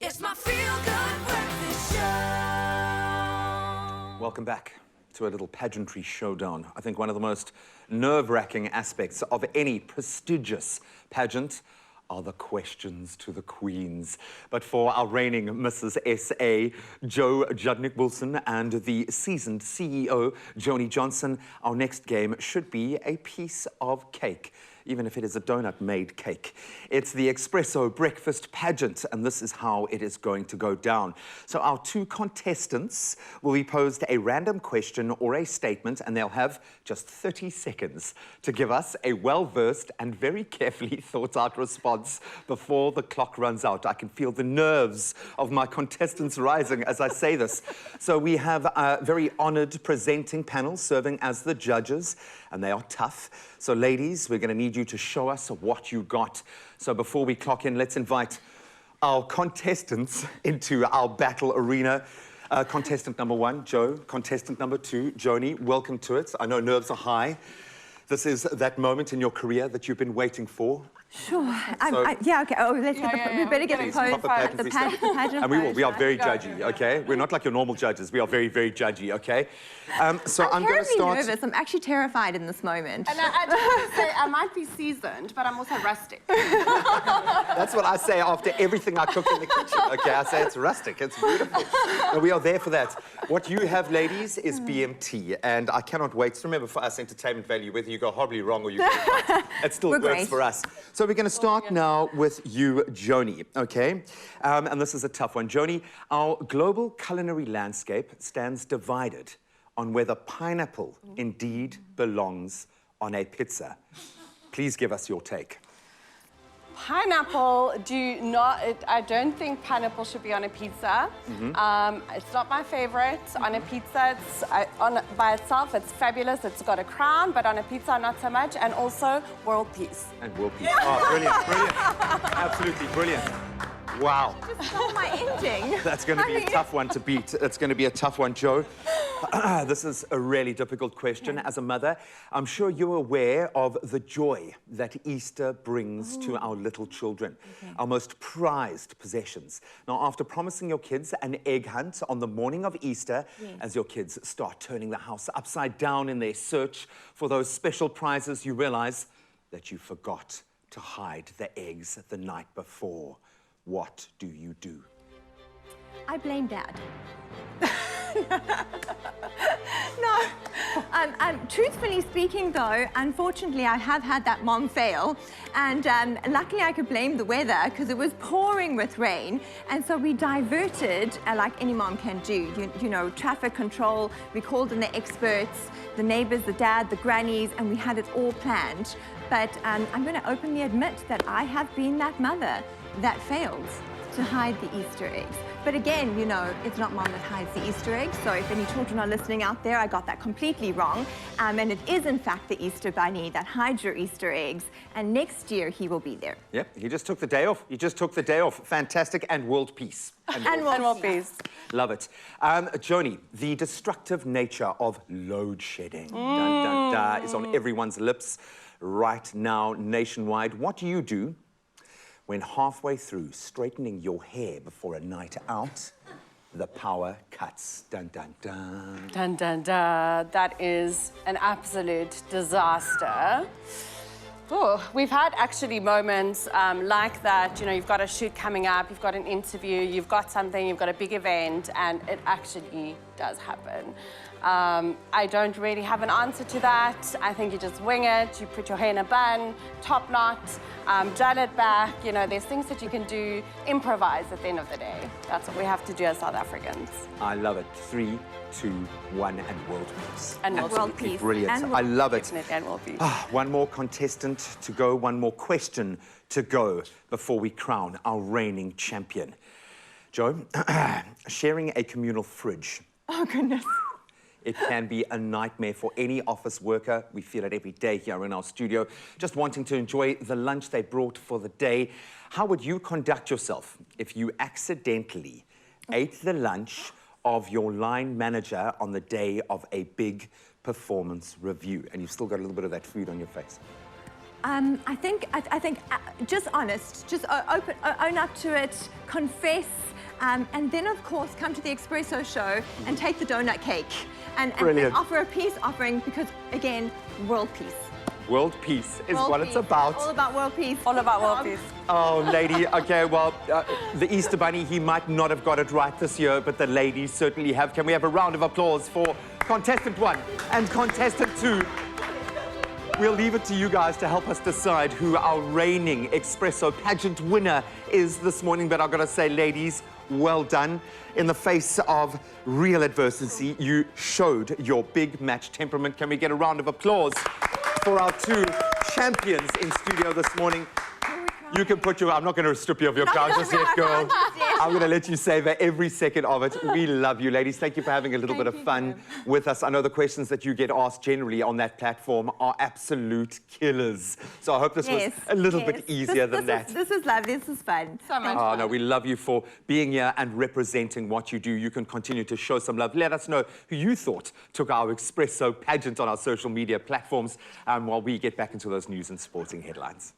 It's my feel-good breakfast show. Welcome back to a little pageantry showdown. I think one of the most nerve-wracking aspects of any prestigious pageant are the questions to the queens. But for our reigning Mrs. S.A., Jo Judnick-Wilson, and the seasoned CEO, Joni Johnson, our next game should be a piece of cake, even if it is a donut-made cake. It's the Expresso Breakfast Pageant, and this is how it is going to go down. So our two contestants will be posed a random question or a statement, and they'll have just 30 seconds to give us a well-versed and very carefully thought-out response before the clock runs out. I can feel the nerves of my contestants rising as I say this. So we have a very honoured presenting panel serving as the judges, and they are tough. So ladies, we're going to need you to show us what you got. So before we clock in, let's invite our contestants into our battle arena. Contestant number one, Jo. Contestant number two, Joni. Welcome to it. I know nerves are high. This is that moment in your career that you've been waiting for. Sure. Yeah, okay. Oh, let's get the... We better get the pose. The pageant. And we are very judgy, okay? We're not like your normal judges. We are very, very judgy, okay? So I'm going to start... I'm nervous. I'm actually terrified in this moment. And I just want to say, I might be seasoned, but I'm also rustic. That's what I say after everything I cook in the kitchen, okay? I say it's rustic. It's beautiful. And we are there for that. What you have, ladies, is BMT, and I cannot wait. Remember, for us, entertainment value, whether you go horribly wrong or you get it right, it still works for us. So we're going to start now with you, Joni, okay? And this is a tough one. Joni, our global culinary landscape stands divided on whether pineapple indeed belongs on a pizza. Please give us your take. Pineapple, I don't think pineapple should be on a pizza. It's not my favorite. On a pizza, by itself, it's fabulous. It's got a crown, but on a pizza, not so much. And also, world peace. And world peace. Oh, brilliant, brilliant. Absolutely brilliant. Wow. You just stole my ending. That's going to be a tough one to beat. That's going to be a tough one, Jo. This is a really difficult question. As a mother, I'm sure you're aware of the joy that Easter brings to our little children, our most prized possessions. Now, after promising your kids an egg hunt on the morning of Easter, as your kids start turning the house upside down in their search for those special prizes, you realize that you forgot to hide the eggs the night before. What do you do? I blame Dad. No. Truthfully speaking, though, unfortunately, I have had that mom fail. And luckily, I could blame the weather because it was pouring with rain. And so we diverted, like any mom can do, you know, traffic control. We called in the experts, the neighbors, the dad, the grannies, and we had it all planned. But I'm going to openly admit that I have been that mother that failed to hide the Easter eggs. But again, you know, it's not mom that hides the Easter eggs, so if any children are listening out there, I got that completely wrong. And it is, in fact, the Easter Bunny that hides your Easter eggs, and next year he will be there. Yep, he just took the day off. He just took the day off. Fantastic, and world peace. And world peace. Love it. Joni, the destructive nature of load shedding dun, dun, dun, is on everyone's lips right now, nationwide. What do you do when halfway through straightening your hair before a night out, the power cuts? Dun, dun, dun. Dun, dun, dun. That is an absolute disaster. Oh, we've had actually moments like that. You know, you've got a shoot coming up, you've got an interview, you've got something, you've got a big event, and it actually does happen. I don't really have an answer to that. I think you just wing it, you put your hair in a bun, top knot, gel it back. You know, there's things that you can do, improvise at the end of the day. That's what we have to do as South Africans. I love it. 3, 2, 1, and world peace. And world peace. Brilliant. And I love it. And world peace. One more contestant to go, one more question to go before we crown our reigning champion. Jo, sharing a communal fridge. Oh, goodness. It can be a nightmare for any office worker. We feel it every day here in our studio, just wanting to enjoy the lunch they brought for the day. How would you conduct yourself if you accidentally ate the lunch of your line manager on the day of a big performance review and you've still got a little bit of that food on your face? I think just honest, just own up to it, confess, and then of course come to the Expresso show and take the donut cake and offer a peace offering because again, world peace. World peace is what it's about. All about world peace. All about world peace. Oh, lady, okay, well, the Easter Bunny, he might not have got it right this year, but the ladies certainly have. Can we have a round of applause for contestant 1 and contestant 2? We'll leave it to you guys to help us decide who our reigning Expresso Pageant winner is this morning. But I've got to say, ladies, well done. In the face of real adversity, you showed your big match temperament. Can we get a round of applause for our 2 champions in studio this morning? You can put I'm not going to strip you of your crown just yet, girl. I'm going to let you savor every second of it. We love you, ladies. Thank you for having a little bit of fun with us. I know the questions that you get asked generally on that platform are absolute killers. So I hope this was a little bit easier than that. This is lovely. This is fun. So much fun. No, we love you for being here and representing what you do. You can continue to show some love. Let us know who you thought took our Expresso Pageant on our social media platforms while we get back into those news and sporting headlines.